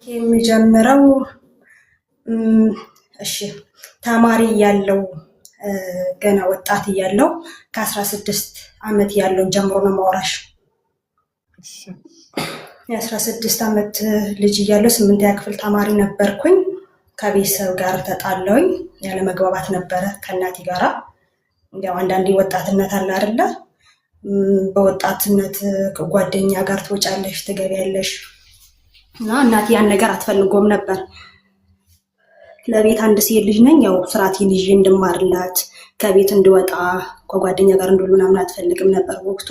የሚጀምረው እሺ ተማሪ ያለው ገና ወጣት ያለው ከ16 አመት ያለው ጀምሮ ነው ማውራሽ። የ16 አመት ልጅ ያለው 8ኛ ክፍል ተማሪ ነበርኩኝ። ከቤተሰብ ጋር ተጣላሁኝ። ያለ መግባባት ነበረ ከእናቴ ጋራ። ያው አንዳንዴ ወጣትነት አለ አይደለ? በወጣትነት ከጓደኛ ጋር ትወጫለሽ ትገቢያለሽ እና እናቴ ያን ነገር አትፈልጎም ነበር። ለቤት አንድ ሴት ልጅ ነኝ፣ ያው ስርዓቴን ይዤ እንድማርላት ከቤት እንድወጣ ከጓደኛ ጋር እንድውል ምናምን አትፈልግም ነበር ወቅቱ።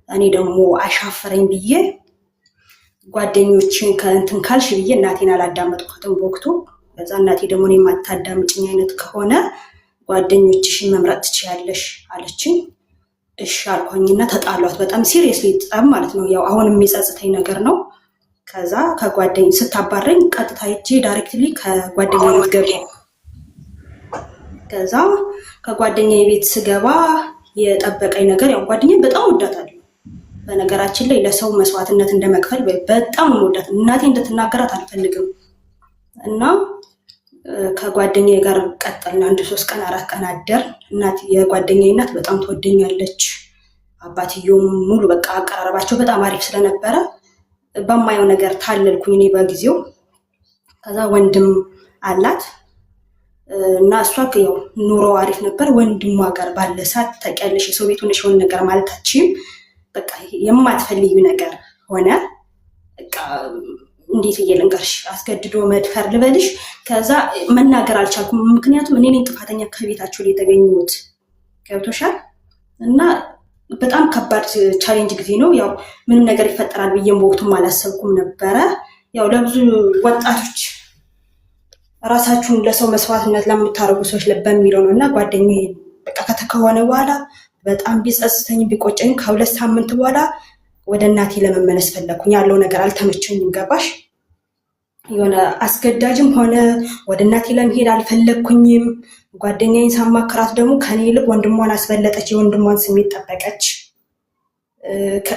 እኔ ደግሞ አሻፈረኝ ብዬ ጓደኞችን ከእንትን ካልሽ ብዬ እናቴን አላዳመጥኳትም በወቅቱ። ከዛ እናቴ ደግሞ እኔ የማታዳምጪኝ አይነት ከሆነ ጓደኞችሽን መምረጥ ትችያለሽ አለችኝ። እሺ አልኳኝና ተጣሏት። በጣም ሲሪየስሊ ጠብ ማለት ነው። ያው አሁን የሚጸጽተኝ ነገር ነው። ከዛ ከጓደኝ ስታባረኝ ቀጥታ ሄጄ ዳይሬክትሊ ከጓደኛ ቤት ገባ። ከዛ ከጓደኛ ቤት ስገባ የጠበቀኝ ነገር ያው ጓደኛዬ በጣም ወዳታለሁ። በነገራችን ላይ ለሰው መስዋዕትነት እንደመክፈል በጣም ወዳት እናቴ እንድትናገራት አልፈልግም እና ከጓደኛዬ ጋር ቀጠልን። 1 3 ቀን 4 ቀን አደር። እናት የጓደኛዬ እናት በጣም ትወደኛለች። አባትየውም ሙሉ በቃ አቀራረባቸው በጣም አሪፍ ስለነበረ በማየው ነገር ታለልኩኝ እኔ በጊዜው። ከዛ ወንድም አላት እና እሷ ያው ኑሮ አሪፍ ነበር። ወንድሟ ጋር ባለ ሰዓት ታውቂያለሽ የሰው ቤት ሆነሽ የሆነ ነገር ማለታችም በቃ የማትፈልጊው ነገር ሆነ። በቃ እንዴት ልንገርሽ፣ አስገድዶ መድፈር ልበልሽ። ከዛ መናገር አልቻልኩም፣ ምክንያቱም እኔ ነኝ ጥፋተኛ ከቤታቸው ላይ የተገኘሁት። ገብቶሻል? እና በጣም ከባድ ቻሌንጅ ጊዜ ነው። ያው ምንም ነገር ይፈጠራል ብዬም በወቅቱም አላሰብኩም ነበረ። ያው ለብዙ ወጣቶች ራሳችሁን ለሰው መስዋዕትነት ለምታደርጉ ሰዎች በሚለው ነው። እና ጓደኛዬ በቃ ከሆነ በኋላ በጣም ቢጸጽተኝ ቢቆጨኝ ከ2 ሳምንት በኋላ ወደ እናቴ ለመመለስ ፈለኩኝ። ያለው ነገር አልተመቸኝም። ገባሽ? የሆነ አስገዳጅም ሆነ ወደ እናቴ ለመሄድ አልፈለኩኝም። ጓደኛዬን ሳማክራት ደግሞ ከኔ ይልቅ ወንድሟን አስበለጠች። የወንድሟን ስሜት ጠበቀች።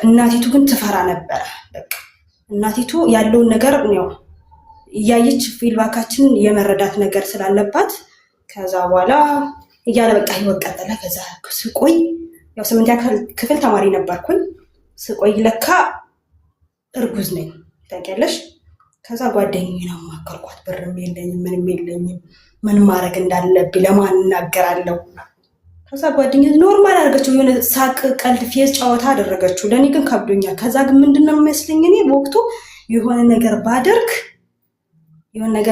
እናቲቱ ግን ትፈራ ነበር። በቃ እናቲቱ ያለውን ነገር ነው እያየች ፊድባካችን የመረዳት ነገር ስላለባት ከዛ በኋላ እያለ በቃ ህይወት ቀጠለ። ከዛ ስቆይ ያው 8ኛ ክፍል ተማሪ ነበርኩኝ። ስቆይ ለካ እርጉዝ ነኝ ታውቂያለሽ። ከዛ ጓደኛዬን አማከርኳት። ብርም የለኝም ምንም የለኝም፣ ምን ማድረግ እንዳለብኝ ለማን እናገራለሁ። ከዛ ጓደኛዬ ኖርማል አደረገችው፣ የሆነ ሳቅ ቀልድ ፌዝ ጨዋታ አደረገችው። ለእኔ ግን ከብዶኛል። ከዛ ግን ምንድነው የሚመስለኝ እኔ በወቅቱ የሆነ ነገር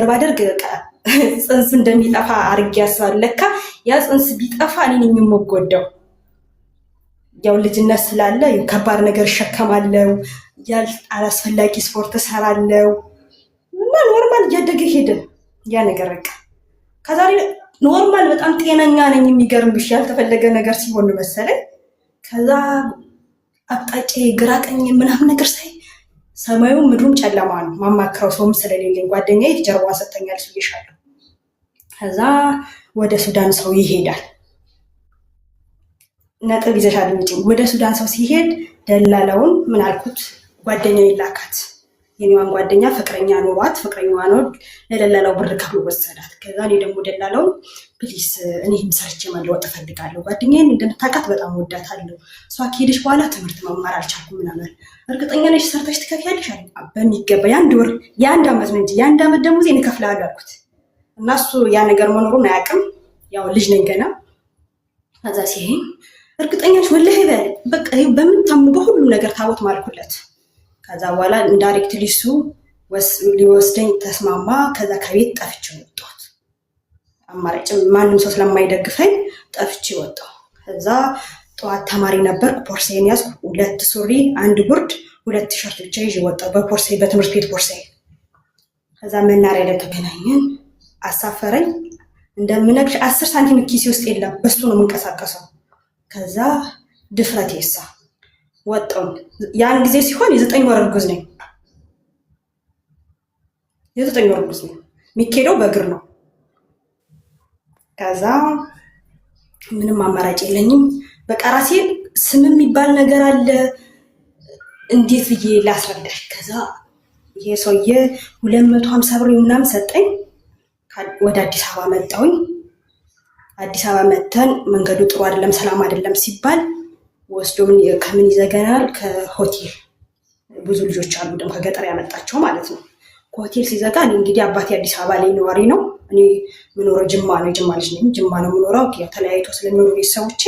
ባደርግ በቃ ጽንስ እንደሚጠፋ አድርጌ አስባለሁ። ለካ ያ ጽንስ ቢጠፋ እኔ ነኝ የምጎዳው። ያው ልጅነት ስላለ ከባድ ነገር እሸከማለሁ፣ አላስፈላጊ ስፖርት እሰራለሁ እና ኖርማል እያደገ ሄደ ያ ነገር። በቃ ከዛሬ ኖርማል በጣም ጤነኛ ነኝ። የሚገርምሽ ያልተፈለገ ነገር ሲሆን መሰለኝ። ከዛ አቅጣጫ ግራ ቀኝ ምናምን ነገር ሳይ ሰማዩ ምድሩም ጨለማ ነው። ማማክረው ሰውም ስለሌለኝ ጓደኛዬ ጀርባዋን ሰጥተኛለች ብዬሻለሁ። ከዛ ወደ ሱዳን ሰው ይሄዳል። ነጥብ ይዘሻል እንጂ ወደ ሱዳን ሰው ሲሄድ ደላላውን ምን አልኩት፣ ጓደኛዬ ላካት። የኔዋን ጓደኛ ፍቅረኛ ኖሯት ፍቅረኛዋ ነው ለደላላው ብር ከፍሎ ወሰዳት። ከዛ እኔ ደግሞ ደላላውን ፕሊስ እኔም ሰርቼ መለወጥ እፈልጋለሁ፣ ጓደኛዬን እንደምታውቃት በጣም ወዳታለሁ፣ እሷ ከሄደች በኋላ ትምህርት መማር አልቻልኩም ምናምን። እርግጠኛ ነሽ ሰርተሽ ትከፍያለሽ አለኝ። በሚገባ የ1 ዓመት ነው እንጂ የ1 ዓመት ደሞዝ እኔ እከፍልሃለሁ አልኩት። እና እሱ ያ ነገር መኖሩን አያውቅም። ያው ልጅ ነኝ ገና። ከዛ ሲሄን እርግጠኛ ነሽ ወላሂ በቃ በምታምኑ በሁሉ ነገር ታወት ማልኩለት። ከዛ በኋላ ኢንዳይሬክት ሊሱ ሊወስደኝ ተስማማ። ከዛ ከቤት ጠፍቼ ወጣሁት። አማራጭ ማንም ሰው ስለማይደግፈኝ ጠፍቼ ወጣሁ። ከዛ ጠዋት ተማሪ ነበር። ቦርሳዬን ያዝኩ። 2 ሱሪ 1 ጉርድ 2 ቲሸርት ብቻ ይዤ ወጣሁ በቦርሳዬ በትምህርት ቤት ቦርሳዬ። ከዛ መናሪያ ላይ ተገናኘን። አሳፈረኝ። እንደምነግርሽ 10 ሳንቲም ኪሴ ውስጥ የለም፣ በሱ ነው የምንቀሳቀሰው። ከዛ ድፍረት ይሳ ወጣሁ። ያን ጊዜ ሲሆን የ9 ወር እርጉዝ ነኝ። የ9 ወር እርጉዝ ነኝ። የሚኬደው በእግር ነው። ከዛ ምንም አማራጭ የለኝም። በቃ ራሴን ስም የሚባል ነገር አለ፣ እንዴት ብዬ ላስረዳሽ? ከዛ ይሄ ሰውዬ 250 ብር ምናምን ሰጠኝ። ወደ አዲስ አበባ መጣሁኝ። አዲስ አበባ መተን መንገዱ ጥሩ አይደለም፣ ሰላም አይደለም ሲባል ወስዶ ከምን ይዘገናል? ከሆቴል ብዙ ልጆች አሉ ደግሞ ከገጠር ያመጣቸው ማለት ነው። ከሆቴል ሲዘጋ እንግዲህ አባቴ አዲስ አበባ ላይ ነዋሪ ነው። እኔ የምኖረው ጅማ ነው። ጅማ ልጅ ነኝ። ጅማ ነው የምኖረው። ተለያይቶ ስለሚኖሩ ቤተሰቦቼ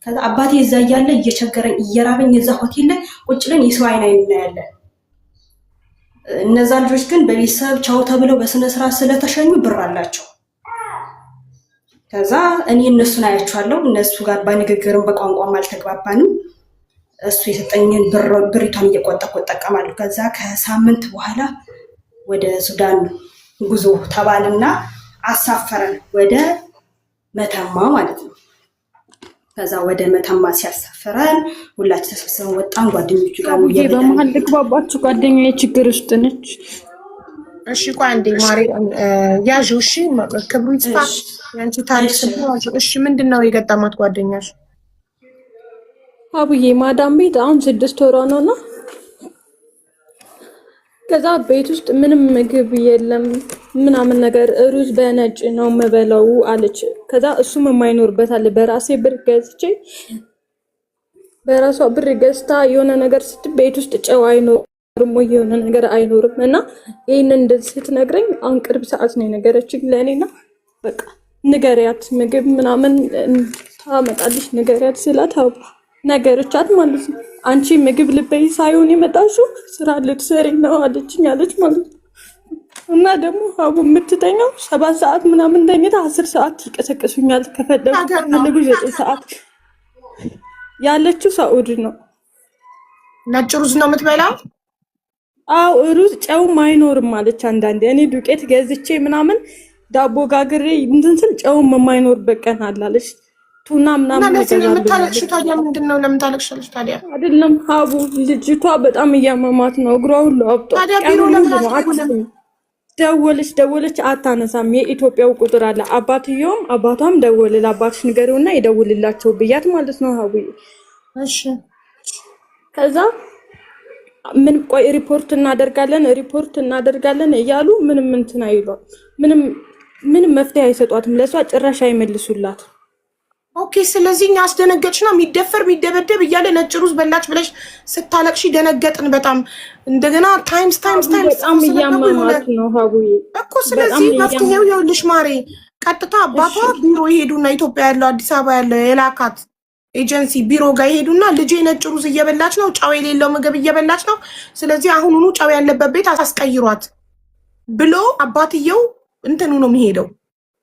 ከዛ አባቴ እዛ እያለ እየቸገረኝ እየራበኝ እዛ ሆቴል ላይ ቁጭ ብለን የሰው አይን እናያለን። እነዛ ልጆች ግን በቤተሰብ ቻው ተብለው በስነ ስርዓት ስለተሸኙ ብር አላቸው። ከዛ እኔ እነሱን አያቸዋለሁ። እነሱ ጋር በንግግርም በቋንቋም አልተግባባንም። እሱ የሰጠኝን ብሪቷን እየቆጠብኩ እጠቀማለሁ። ከዛ ከሳምንት በኋላ ወደ ሱዳን ጉዞ ተባልና አሳፈረን ወደ መተማ ማለት ነው። ከዛ ወደ መተማ ሲያሳፈረን ሁላችን ተሰብስበን ወጣን። ጓደኞቹ ጋር ነው በመሀል ልግባባችሁ። ጓደኛዬ ችግር ውስጥ ነች። እሺ ቆይ አንዴ ማሪ ያዥ። እሺ ክብሩ ይስፋ ያንቺ ታሪክ ስለሆነ እሺ ምንድነው የገጠማት ጓደኛሽ? አቡዬ ማዳም ቤት አሁን 6 ወሯ ነውና ከዛ ቤት ውስጥ ምንም ምግብ የለም ምናምን ነገር ሩዝ በነጭ ነው መበላው አለች። ከዛ እሱም የማይኖርበት አለ። በራሴ ብር ገዝቼ በራሷ ብር ገዝታ የሆነ ነገር ቤት ውስጥ ጨው አይኖርም ወይ የሆነ ነገር አይኖርም እና ይሄንን እንደዚህ ስትነግረኝ አሁን ቅርብ ሰዓት ነው የነገረችኝ ለእኔና በቃ ንገሪያት ምግብ ምናምን ታመጣልሽ ንገሪያት ስላት ነገረቻት ማለት ነው። አንቺ ምግብ ልበይ ሳይሆን የመጣሽው ስራ ልትሰሪ ነው አለችኝ አለች ማለት ነው። እና ደግሞ አቡ የምትተኛው 7 ሰዓት ምናምን ተኝታ 10 ሰዓት ይቀሰቅሱኛል ከፈለጉ 9 ሰዓት ያለችው ሳኡዲ ነው። ነጭ ሩዝ ነው የምትበላው? አው ሩዝ ጨውም አይኖርም አለች። አንዳንዴ እኔ ዱቄት ገዝቼ ምናምን ዳቦ ጋግሬ እንትን ስል ጨውም የማይኖርበት ቀን አላለች። ቱና ምናምን ነገር የምታለቅሽ ታዲያ ምንድነው? ለምን ታለቅሻለሽ ታዲያ? አይደለም ሀቡ ልጅቷ በጣም እያመማት ነው። እግሯ ሁሉ አብጧል። ታዲያ ቢሮ ለምን ደወለች አታነሳም። የኢትዮጵያው ቁጥር አለ። አባቷም ደወለ። ለአባትሽ ንገሪውና ይደውልላቸው ብያት ማለት ነው ሀቡ። እሺ ከዛ ምን ቆይ ሪፖርት እናደርጋለን እያሉ ምንም እንትን አይሏል። ምንም መፍትሄ አይሰጧትም። ለሷ ጭራሽ አይመልሱላት። ኦኬ ስለዚህ እኛ አስደነገጥሽና የሚደበደብ እያለ ነጭ ሩዝ በላች ብለሽ ስታለቅሽ ደነገጥን በጣም። እንደገና ታይምስ በጣም እያመማት ነው ሀቡዬ እኮ። ስለዚህ መፍትሄው ይኸውልሽ ማሬ፣ ቀጥታ አባቷ ቢሮ ይሄዱና ኢትዮጵያ ያለው አዲስ አበባ ያለው የላካት ኤጀንሲ ቢሮ ጋር ይሄዱና ልጄ ነጭ ሩዝ እየበላች ነው፣ ጨው የሌለው ምግብ እየበላች ነው፣ ስለዚህ አሁኑኑ ጨው ያለበት ቤት አስቀይሯት ብሎ አባትየው እንትኑ ነው የሚሄደው፣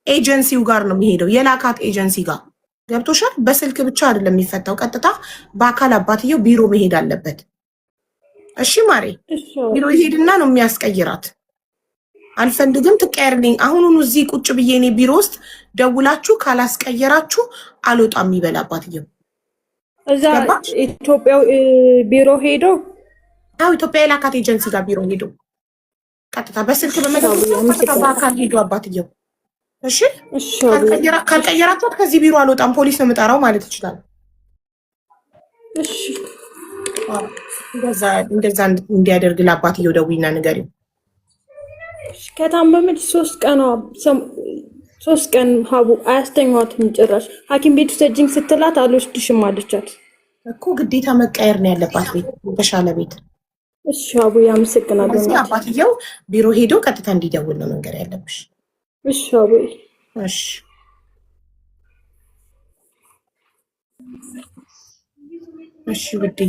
ኤጀንሲው ጋር ነው የሚሄደው፣ የላካት ኤጀንሲ ጋር ገብቶሻል። በስልክ ብቻ አይደለም የሚፈታው፣ ቀጥታ በአካል አባትየው ቢሮ መሄድ አለበት። እሺ ማሬ፣ ቢሮ ይሄድና ነው የሚያስቀይራት። አልፈልግም ትቀየርልኝ፣ አሁኑኑ እዚህ ቁጭ ብዬ እኔ ቢሮ ውስጥ ደውላችሁ ካላስቀየራችሁ አልወጣም ይበል አባትየው። እዛ ኢትዮጵያው ቢሮ ሄዶ ኢትዮጵያ የላካት ኤጀንሲ ጋር ቢሮ ሄዶ ቀጥታ በስልክ በመደወል በአካል ሄዶ አባትየው። እሺ ካልቀየራችኋት ከዚህ ቢሮ አልወጣም ፖሊስ ነው የምጠራው ማለት ይችላል። እሺ እንደዛ እንዲያደርግ ለአባትየው ደውይና ንገሪው። ከታመመች 3 ቀን ሀቡ አያስተኛዋትም ጭራሽ። ሐኪም ቤት ውሰጂኝ ስትላት አልወስድሽም አለቻት እኮ። ግዴታ መቀየር ነው ያለባት ቤት፣ የተሻለ ቤት። እሺ ሀቡ ያመሰግናለሁ። ስለዚህ አባትየው ቢሮ ሄዶ ቀጥታ እንዲደውል ነው መንገር ያለብሽ። እሺ ሀቡ እሺ እሺ ውዴ።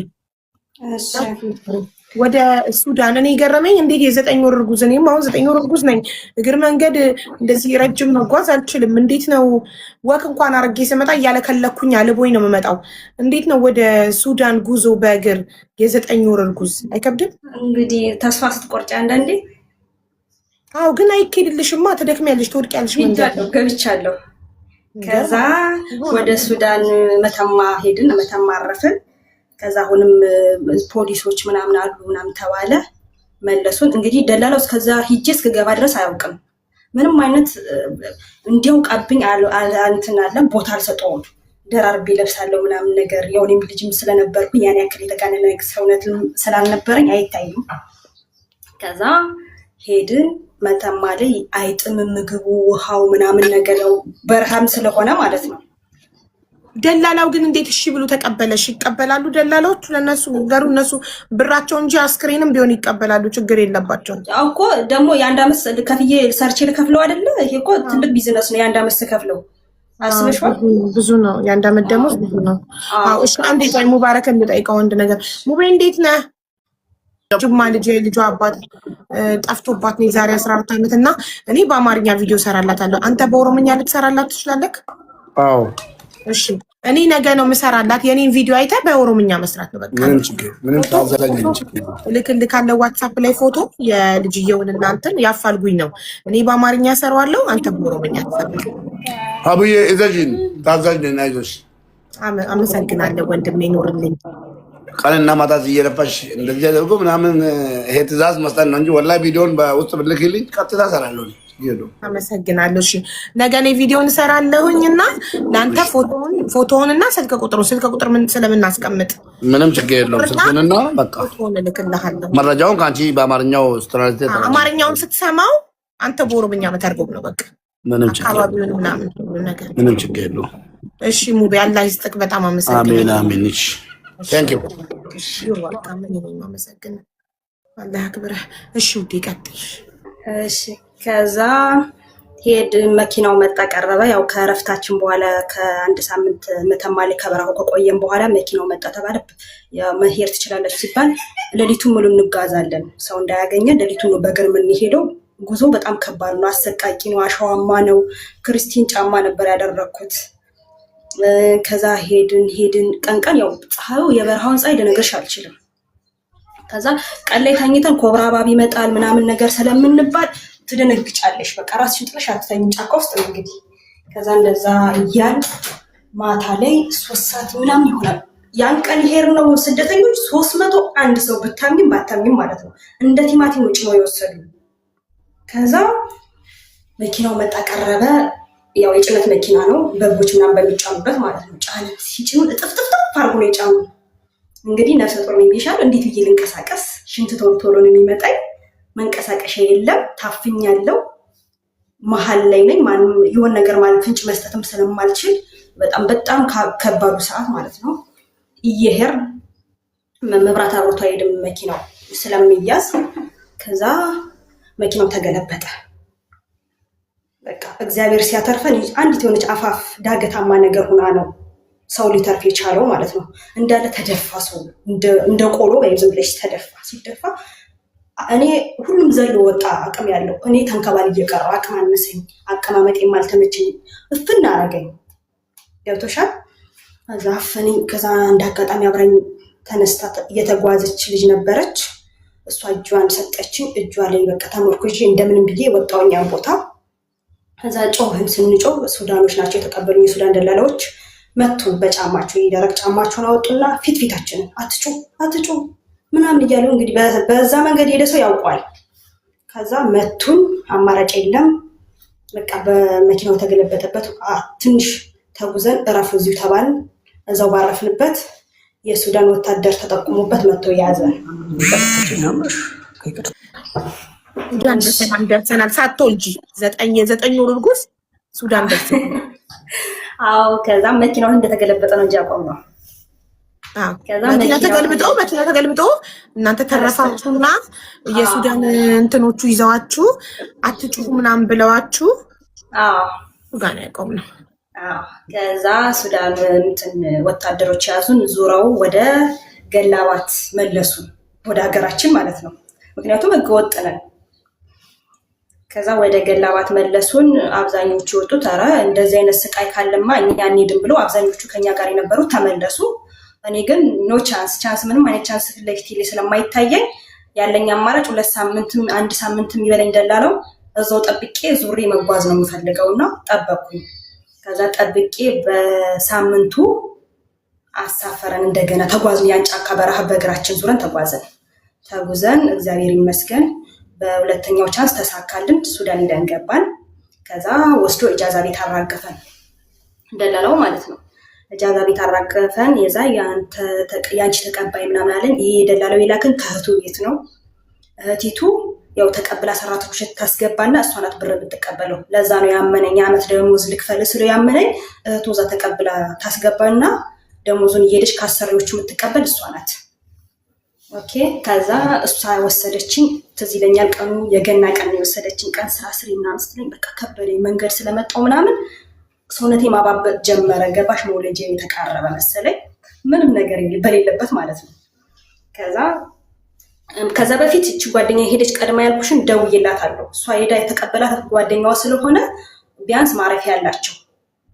ወደ ሱዳን እኔ ገረመኝ። እንዴት የ9 ወር እርጉዝ፣ እኔም አሁን 9 ወር እርጉዝ ነኝ። እግር መንገድ እንደዚህ ረጅም መጓዝ አልችልም። እንዴት ነው ወክ እንኳን አርጌ ስመጣ እያለከለኩኝ አልቦኝ ነው የምመጣው። እንዴት ነው ወደ ሱዳን ጉዞ በእግር የ9 ወር እርጉዝ አይከብድም? እንግዲህ ተስፋ ስትቆርጪ አንዳንዴ። አዎ ግን አይኬድልሽማ፣ ትደክሚያለሽ፣ ትወድቂያለሽ። ገብቻለሁ። ከዛ ወደ ሱዳን መተማ ሄድን፣ መተማ አረፍን። ከዛ አሁንም ፖሊሶች ምናምን አሉ ምናምን ተባለ፣ መለሱን። እንግዲህ ደላላው እስከዛ ሂጄ እስክገባ ድረስ አያውቅም። ምንም አይነት እንዲያውቃብኝ እንትን አለ ቦታ አልሰጠውም። ደራርቤ ለብሳለሁ ምናምን ነገር። የሆነም ልጅም ስለነበርኩኝ ያን ያክል የተጋነነ ሰውነት ስላልነበረኝ አይታይም። ከዛ ሄድን መተማ ላይ አይጥምም ምግቡ ውሃው ምናምን ነገር ነው በረሃም ስለሆነ ማለት ነው። ደላላው ግን እንዴት እሺ ብሎ ተቀበለሽ? ይቀበላሉ ደላላዎች ለነሱ ገሩ እነሱ ብራቸው እንጂ አስክሬንም ቢሆን ይቀበላሉ፣ ችግር የለባቸው እኮ ደግሞ የአንድ አመት ከፍዬ ሰርቼ ልከፍለው አይደለ? ይሄ እኮ ትልቅ ቢዝነስ ነው። የአንድ አመት ከፍለው አስበሽዋል? ብዙ ነው የአንድ አመት ደግሞ ብዙ ነው። አዎ እሺ አንዴ ቆይ ሙባረክን ልጠይቀው አንድ ነገር። ሙቤ እንዴት ነህ? ጅማ ልጇ አባት ጠፍቶባት ነው የዛሬ 14 ዓመት እና እኔ በአማርኛ ቪዲዮ ሰራላታለሁ። አንተ በኦሮምኛ ልትሰራላት ትችላለህ? አዎ እሺ እኔ ነገ ነው የምሰራላት። የኔን ቪዲዮ አይተህ በኦሮምኛ መስራት ነው በቃ። ምንም ታዘለኝ ልክልካለሁ ዋትሳፕ ላይ ፎቶ የልጅየውን እናንተን ያፋልጉኝ ነው። እኔ በአማርኛ ሰራዋለሁ፣ አንተ በኦሮምኛ ትሰራለህ። አብዬ እዘዥን ታዛዥ ነኝ። አይዞሽ። አመሰግናለሁ ወንድሜ፣ ኖርልኝ። ቀንና ማታ እየለፋሽ እንደዚህ አድርጎ ምናምን ይሄ ትእዛዝ መስጠት ነው እንጂ ወላሂ ቪዲዮን በውስጥ ብልክልኝ ቀጥታ እሰራለሁ። አመሰግናለሁ። እሺ ነገ እኔ ቪዲዮን እሰራለሁኝ እና ለአንተ ፎቶውንና ስልክ ቁጥር ምን ስለምናስቀምጥ ምንም ችግር የለውም። ስልኩንና በቃ ፎቶውን እልክልሃለሁ። መረጃውን ከአንቺ በአማርኛው ስትራቴጂ አማርኛውን ስትሰማው አንተ በኦሮምኛ መተርጎም ነው በቃ። ምንም ችግር ምንም ችግር የለውም። እሺ ሙቤ አላህ ይስጥክ። በጣም አመሰግናለሁ። አሜን አሜን። እሺ ታንክ ዩ። እሺ ወጣ ምን ነው ማመሰግን አላህ ያክብርህ። እሺ ውዴ ቀጥይ። እሺ ከዛ ሄድ መኪናው መጣ ቀረበ። ያው ከረፍታችን በኋላ ከአንድ ሳምንት መተማ ላይ ከበረሃው ከቆየን በኋላ መኪናው መጣ ተባለ። መሄድ ትችላለች ሲባል ሌሊቱን ሙሉ እንጋዛለን፣ ሰው እንዳያገኘን ሌሊቱን ነው በእግር የምንሄደው። ጉዞ በጣም ከባድ ነው፣ አሰቃቂ ነው፣ አሸዋማ ነው። ክርስቲን ጫማ ነበር ያደረኩት። ከዛ ሄድን ቀን ያው ፀሐዩ የበረሃውን ፀሐይ ልነግርሽ አልችልም። ከዛ ቀን ላይ ተኝተን ኮብራ እባብ ይመጣል ምናምን ነገር ስለምንባል ትደነግጫለሽ። በቃ ራስሽን ጥለሽ አትተኝም ጫካ ውስጥ ነው እንግዲህ። ከዛ እንደዛ እያል ማታ ላይ 3 ሰዓት ምናምን ይሆናል። ያን ቀን የሄድነው ስደተኞች 301 ሰው ብታምኝም ባታምኝም ማለት ነው። እንደ ቲማቲም ውጭ ነው የወሰዱ። ከዛ መኪናው መጣ ቀረበ። ያው የጭነት መኪና ነው፣ በጎች ምናምን በሚጫኑበት ማለት ነው። ጫነ ሲጭኑ እጥፍጥፍጥፍ አድርጎ ነው የጫኑ። እንግዲህ ነፍሰ ጡር ነው የሚሻል። እንዴት ብዬ ልንቀሳቀስ? ሽንት ቶሎ ነው የሚመጣኝ። መንቀሳቀሻ የለም። ታፍኛለሁ። መሀል ላይ ነኝ። ማንም የሆነ ነገር ማለት ፍንጭ መስጠትም ስለማልችል በጣም ከባዱ ሰዓት ማለት ነው። እየሄድን መብራት አብርቶ አይሄድም መኪናው ስለሚያዝ። ከዛ መኪናው ተገለበጠ። በቃ እግዚአብሔር ሲያተርፈን አንዲት የሆነች አፋፍ ዳገታማ ነገር ሆና ነው ሰው ሊተርፍ የቻለው ማለት ነው። እንዳለ ተደፋ። ሰው እንደ ቆሎ ወይም ዝም ብለሽ ተደፋ። ሲደፋ እኔ ሁሉም ዘሎ ወጣ አቅም ያለው። እኔ ተንከባል እየቀረው አቅም አነሰኝ። አቀማመጤም አልተመቸኝ። እፍና አረገኝ። ገብቶሻል? ከዛ አፈነኝ። ከዛ እንዳጋጣሚ አብረኝ ተነስታ የተጓዘች ልጅ ነበረች። እሷ እጇን ሰጠችኝ። እጇ ላይ በቃ ተመርኩዤ እንደምንም ብዬ ወጣውኛን ቦታ። ከዛ ጮህን። ስንጮህ ሱዳኖች ናቸው የተቀበሉኝ፣ የሱዳን ደላላዎች መቱን በጫማቸው። የደረቅ ጫማቸውን አወጡና ፊታችንን አትጩ ምናምን እያሉ እንግዲህ በዛ መንገድ ሄደ ሰው ያውቋል። ከዛ መቱን። አማራጭ የለም በቃ በመኪናው ተገለበጠበት። ትንሽ ተጉዘን እረፉ እዚሁ ተባልን። እዛው ባረፍንበት የሱዳን ወታደር ተጠቁሙበት መጥቶ የያዘ ሱዳን ደርሰናል። ሳትወልጂ 9 ወር እርጉዝ ሱዳን ደርሰናል። አዎ ከዛ መኪናው እንደተገለበጠ ነው እንጂ አቆም ነው። መኪና ተገልብጦ እናንተ ተረፋችሁና የሱዳን እንትኖቹ ይዘዋችሁ አትጩሁ ምናምን ብለዋችሁ ሱዳን ያቆም ነው። ከዛ ሱዳን ወታደሮች ያዙን፣ ዙረው ወደ ገላባት መለሱ፣ ወደ ሀገራችን ማለት ነው። ምክንያቱም ህገወጥ ነን። ከዛ ወደ ገላባት መለሱን። አብዛኞቹ ወጡት። ኧረ እንደዚህ አይነት ስቃይ ካለማ እኛ አንሄድም ብለው አብዛኞቹ ከኛ ጋር የነበሩት ተመለሱ። እኔ ግን ኖ ቻንስ ምንም አይነት ቻንስ ፊት ለፊት ላይ ስለማይታየኝ ያለኝ አማራጭ 2 ሳምንትም 1 ሳምንትም ይበለኝ ደላለው እዛው ጠብቄ ዙሬ መጓዝ ነው የምፈልገውና ጠበቅኩኝ። ከዛ ጠብቄ በሳምንቱ አሳፈረን። እንደገና ተጓዝን። ያን ጫካ በረሃ በእግራችን ዙረን ተጉዘን እግዚአብሔር ይመስገን በሁለተኛው ቻንስ ተሳካልን። ሱዳን ሄደን ገባን። ከዛ ወስዶ እጃዛ ቤት አራገፈን፣ ደላላው ማለት ነው። እጃዛ ቤት አራገፈን። የዛ ያንቺ ተቀባይ ምናምን አለን። ይሄ ደላላው የላክን ከእህቱ ቤት ነው። እህቲቱ ያው ተቀብላ ሰራተኞች ታስገባና እሷ ናት ብር የምትቀበለው። ለዛ ነው ያመነኝ። የዓመት ደሞዝ ልክፈል ስለ ያመነኝ እህቱ እዛ ተቀብላ ታስገባና ደሞዙን እየሄደች ከአሰሪዎቹ የምትቀበል እሷ ናት። ኦኬ። ከዛ እሷ ወሰደችኝ። ትዝ ይለኛል ቀኑ የገና ቀን የወሰደችኝ ቀን ስራ ስሪ ምናምን ስትለኝ በቃ ከበደኝ። መንገድ ስለመጣው ምናምን ሰውነቴ ማባበጥ ጀመረ። ገባሽ? መውለጄ የተቃረበ መሰለኝ። ምንም ነገር በሌለበት ማለት ነው። ከዛ በፊት እቺ ጓደኛ ሄደች ቀድማ ያልኩሽን ደውዬላታለሁ። እሷ ሄዳ የተቀበላት ጓደኛዋ ስለሆነ ቢያንስ ማረፊያ ያላቸው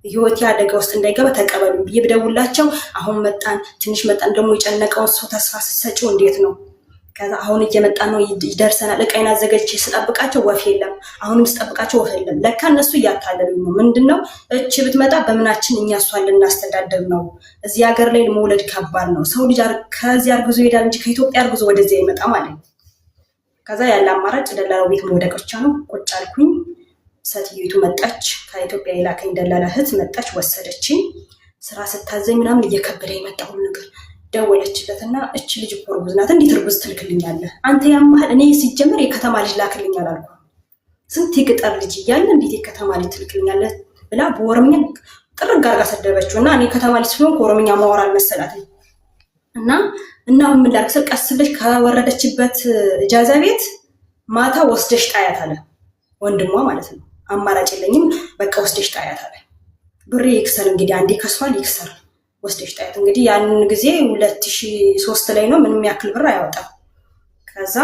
ህይወቴ አደጋ ውስጥ እንዳይገባ ተቀበሉ ብዬ ብደውላቸው አሁን መጣን ትንሽ መጣን ደግሞ የጨነቀውን ሰው ተስፋ ስትሰጪው እንዴት ነው? ከዛ አሁን እየመጣ ነው ይደርሰናል። እቃዬን አዘጋጅቼ ስጠብቃቸው ወፍ የለም። አሁንም ስጠብቃቸው ወፍ የለም። ለካ እነሱ እያታለሉ ነው። ምንድነው እቺ ብትመጣ በምናችን እኛ እሷን ልናስተዳድር ነው? እዚህ ሀገር ላይ መውለድ ከባድ ነው። ሰው ልጅ ከዚህ አርግዞ ይሄዳል እንጂ ከኢትዮጵያ አርግዞ ወደዚህ አይመጣ ማለት ነው። ከዛ ያለ አማራጭ ደላላው ቤት መውደቅ ብቻ ነው። ቁጭ አልኩኝ። ሴትዮቱ መጣች። ከኢትዮጵያ የላከኝ ደላላ እህት መጣች፣ ወሰደችኝ። ስራ ስታዘኝ ምናምን እየከበደ የመጣ ሁሉ ነገር ደወለችለትና እቺ ልጅ እኮ እርጉዝ ናት፣ እንዴት እርጉዝ ትልክልኛለህ አንተ? ያማህል እኔ ሲጀመር የከተማ ልጅ ላክልኛል አልኩ። ስንት የገጠር ልጅ እያለ እንዴት የከተማ ልጅ ትልክልኛለህ ብላ በኦሮምኛ ጥርግ አድርጋ ሰደበችው። እና እኔ ከተማ ልጅ ስለሆንኩ ኦሮምኛ ማወራ አልመሰላትም። እና ምን ላድርግ ስል ቀስ ብለሽ ከወረደችበት እጃዛ ቤት ማታ ወስደሽ ጣያት አለ ወንድሟ ማለት ነው። አማራጭ የለኝም በቃ ወስደሽ ጣያት አለ። ብሬ ይክሰር እንግዲህ አንዴ ከሷል ይክሰር ወስደሽ ጣያት። እንግዲህ ያንን ጊዜ 2003 ላይ ነው። ምንም ያክል ብር አያወጣም። ከዛ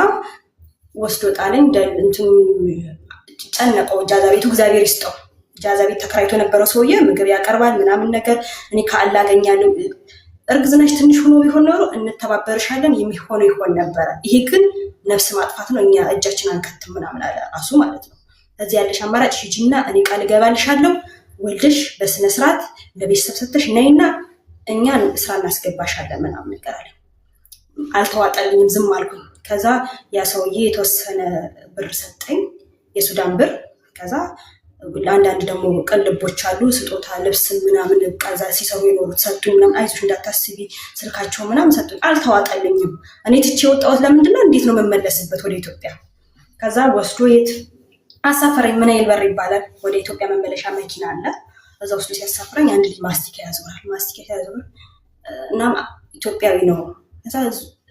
ወስዶ ጣለኝ። እንትን ጨነቀው ጃዛ ቤቱ። እግዚአብሔር ይስጠው። ጃዛ ቤት ተከራይቶ የነበረው ሰውዬ ምግብ ያቀርባል ምናምን ነገር። እኔ ከአላ አገኛለሁ። እርግዝናሽ ትንሽ ሆኖ ቢሆን ኖሮ እንተባበርሻለን የሚሆነው ይሆን ነበረ። ይሄ ግን ነፍስ ማጥፋት ነው። እኛ እጃችን አንከትም ምናምን አለ ራሱ ማለት ነው። እዚህ ያለሽ አማራጭ ሂጂና እኔ ቃል እገባልሻለሁ ወልደሽ በስነ ስርዓት ለቤተሰብ ሰጥተሽ ነይና እኛ ስራ እናስገባሻለን ምናምን ነገር አለ። አልተዋጠልኝም፣ ዝም አልኩኝ። ከዛ ያ ሰውዬ የተወሰነ ብር ሰጠኝ፣ የሱዳን ብር። ከዛ ለአንዳንድ ደግሞ ቅልቦች አሉ ስጦታ ልብስ ምናምን ቀዛ ሲሰሩ የኖሩት ሰጡኝ። ምናምን አይዞሽ እንዳታስቢ ስልካቸው ምናምን ሰጡኝ። አልተዋጠልኝም። እኔ ትቼ የወጣሁት ለምንድነው? እንዴት ነው የምመለስበት ወደ ኢትዮጵያ? ከዛ ወስዶ የት አሳፈረኝ። ምን አይል በር ይባላል። ወደ ኢትዮጵያ መመለሻ መኪና አለ። እዛ ውስጥ ሲያሳፍረኝ አንድ ልጅ ማስቲካ ያዞራል። እና ኢትዮጵያዊ ነው። ከዛ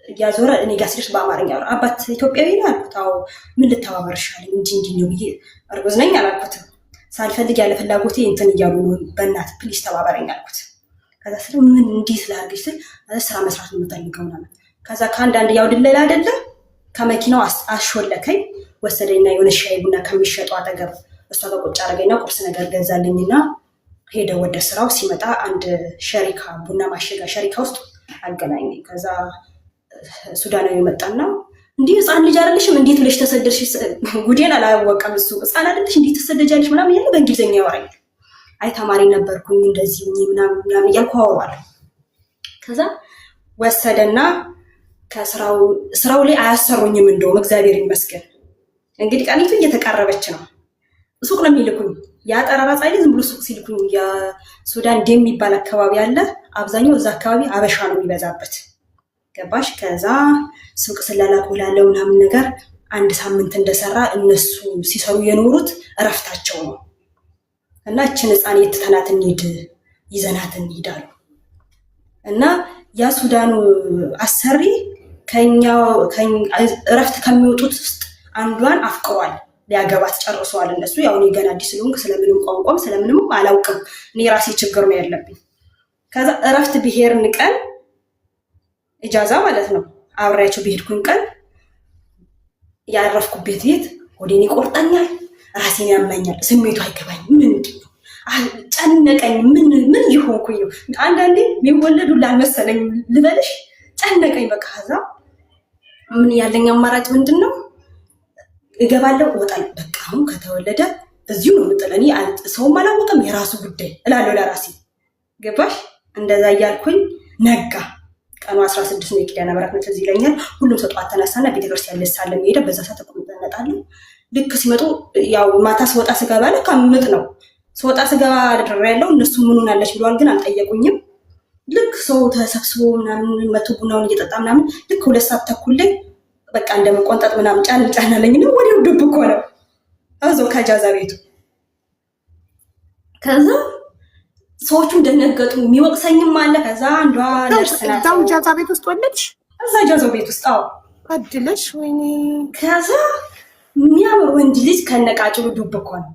እያዞረ እኔ ጋር ሲደርስ በአማርኛ አባት ኢትዮጵያዊ ነው አልኩት። አዎ ምን ልተባበርሻለኝ እንጂ ነው ብዬ እርጉዝ ነኝ አላልኩትም። ሳልፈልግ ያለ ፍላጎቴ እንትን እያሉ ነው። በእናት ፕሊስ ተባበረኝ አልኩት። ከዛ ስለ ምን እንዴት ላድርግሽ ስል ስራ መስራት ነው የምፈልገው ምናምን። ከዛ ከአንዳንድ ያው ድለላ አይደለ ከመኪናው አሾለከኝ። ወሰደኝና የሆነ ሻይ ቡና ከሚሸጠው አጠገብ እሷ ጋር ቁጭ አደረገኝና ቁርስ ነገር ገዛልኝና ሄደ ወደ ስራው። ሲመጣ አንድ ሸሪካ ቡና ማሸጋ ሸሪካ ውስጥ አገናኘኝ። ከዛ ሱዳናዊ መጣና እንዲህ ህፃን ልጅ አይደለሽም እንዴት ብለሽ ተሰደድሽ? ጉዴን አላወቀም እሱ። ህፃን አይደለሽ እንዴት ተሰደጃለሽ ምናምን እያለ በእንግሊዝኛ ያወራኛል። አይ ተማሪ ነበርኩኝ እንደዚህ ምናምን እያልኩ አወራዋለሁ። ከዛ ወሰደና ከስራው ላይ አያሰሩኝም። እንደውም እግዚአብሔር ይመስገን እንግዲህ ቀኒቱ እየተቃረበች ነው። ሱቅ ነው የሚልኩኝ። ያ ጠራራ ፀሐይ ዝም ብሎ ሱቅ ሲልኩኝ የሱዳን ደም የሚባል አካባቢ አለ። አብዛኛው እዛ አካባቢ አበሻ ነው የሚበዛበት። ገባሽ? ከዛ ሱቅ ስለላኩ ላለው ምናምን ነገር አንድ ሳምንት እንደሰራ እነሱ ሲሰሩ የኖሩት እረፍታቸው ነው። እና እችን ህፃን የትተናት እንሂድ ይዘናት እንሂድ አሉ። እና ያ ሱዳኑ አሰሪ እረፍት ከሚወጡት ውስጥ አንዷን አፍቅሯል። ሊያገባት ጨርሰዋል እነሱ። ያው እኔ ገና አዲስ ስለሆንኩ ስለምንም ቋንቋም ስለምንም አላውቅም። እኔ ራሴ ችግር ነው ያለብኝ። ከዛ እረፍት ብሄርን ቀን ኢጃዛ ማለት ነው አብሬያቸው ብሄድኩኝ ቀን ያረፍኩበት ቤት ወዴኔ ይቆርጠኛል፣ ራሴን ያመኛል፣ ስሜቱ አይገባኝም። ምንድን ነው ጨነቀኝ። ምን ይሆንኩኝ ነው? አንዳንዴ የሚወለዱ ላልመሰለኝ ልበልሽ ጨነቀኝ። በቃ ከዛ ምን ያለኝ አማራጭ ምንድን ነው? እገባለሁ እወጣለሁ። በቃ አሁን ከተወለደ እዚሁ ነው የምጥለው። እኔ ሰውም አላወቀም የራሱ ጉዳይ እላለሁ ለራሴ። ገባሽ? እንደዛ እያልኩኝ ነጋ። ቀኑ 16 ነው። የኪዳነ ምሕረት ነው ትዝ ይለኛል። ሁሉም ሰው ጠዋት ተነሳና ቤተክርስቲያን ልሳለም ሄደ። በዛ ሰዓት ተቆምጠነጣለሁ። ልክ ሲመጡ ያው ማታ ስወጣ ስገባ ለካ ምጥ ነው። ስወጣ ስገባ አድሬያለሁ። እነሱ ምን ሆናለች ብለዋል፣ ግን አልጠየቁኝም። ልክ ሰው ተሰብስቦ ምናምን መቶ ቡናውን እየጠጣ ምናምን ልክ 2 ሰዓት ተኩል ላይ በቃ እንደመቆንጠጥ ምናምን ጫን አለኝ ነው ወዲያው ዱብ እኮ ነው እዛው ከጃዛ ቤቱ። ከዛ ሰዎቹ እንደነገጡ የሚወቅሰኝም አለ። ከዛ አንዷ ነርስ ናት። እዛው ጃዛ ቤት ውስጥ ወለድሽ? እዛ ጃዛው ቤት ውስጥ አዎ። አድለሽ ወይኔ። ከዛ የሚያምር ወንድ ልጅ ከነቃጭሉ ዱብ እኮ ነው።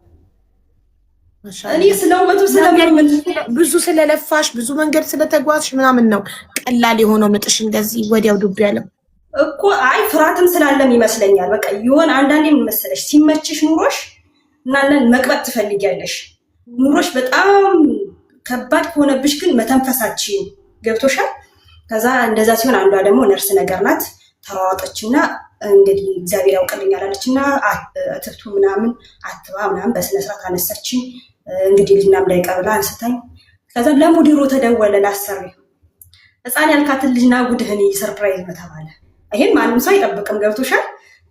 እኔ ስለውበቱ ስለምን ብዙ ስለለፋሽ ብዙ መንገድ ስለተጓዝሽ ምናምን ነው ቀላል የሆነው ምጥሽ እንደዚህ ወዲያው ዱብ ያለው እኮ። አይ ፍርሃትም ስላለም ይመስለኛል። በቃ የሆነ አንዳንዴ ምን መሰለሽ ሲመችሽ ኑሮሽ እናለን መቅበጥ ትፈልጊያለሽ። ኑሮሽ በጣም ከባድ ከሆነብሽ ግን መተንፈሳችን ገብቶሻል። ከዛ እንደዛ ሲሆን አንዷ ደግሞ ነርስ ነገር ናት። ተሯሯጠችና እንግዲህ እግዚአብሔር ያውቅልኛል አለችና አትፍቱ ምናምን አትባ ምናምን በስነስርዓት አነሳችኝ። እንግዲህ ልጅና እንዳይቀርላ አንስታኝ። ከዛ ለሙዲሩ ተደወለ ላሰሪ ህፃን ያልካትን ልጅና ጉድህን ሰርፕራይዝ ነው ተባለ። ይሄን ማንም ሰው አይጠብቅም ገብቶሻል።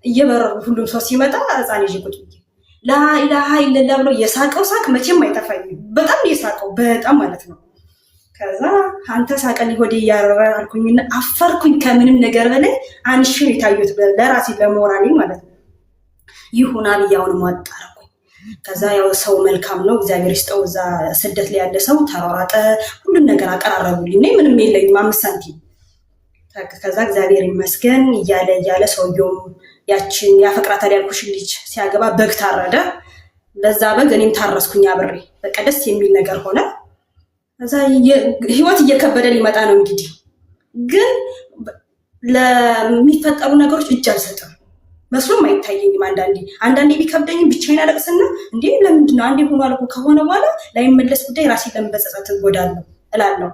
እየበረሩ ሁሉም ሰው ሲመጣ ህፃን ይዤ ቁጭ ብዬ ላኢላሃ ኢለላህ ብሎ የሳቀው ሳቅ መቼም አይጠፋኝም። በጣም የሳቀው በጣም ማለት ነው። ከዛ አንተ ሳቀልኝ ሆዴ እያረረ አልኩኝና አፈርኩኝ። ከምንም ነገር በላይ አንሺው የታዩት ለራሴ ለሞራሌ ማለት ነው። ይሁን አብያውን ማጣረኩኝ። ከዛ ያው ሰው መልካም ነው እግዚአብሔር ይስጠው። እዛ ስደት ላይ ያለ ሰው ተሯሯጠ፣ ሁሉን ነገር አቀራረቡልኝ። ምንም የለኝም 5 ሳንቲም። ከዛ እግዚአብሔር ይመስገን እያለ ሰውየውም ያችን ያፈቅራታል ያልኩሽ ልጅ ሲያገባ በግ ታረደ። በዛ በግ እኔም ታረስኩኝ አብሬ። በቃ ደስ የሚል ነገር ሆነ። ከዛ ህይወት እየከበደ ሊመጣ ነው እንግዲህ። ግን ለሚፈጠሩ ነገሮች እጅ አልሰጥም መስሎም አይታየኝም። አንዳንዴ ቢከብደኝም ብቻዬን አለቅስና እንዴ ለምንድን ነው አንዴ ሆኖ አልኩ ከሆነ በኋላ ላይመለስ ጉዳይ ራሴን ለመበጸጸት እጎዳለሁ እላለሁ።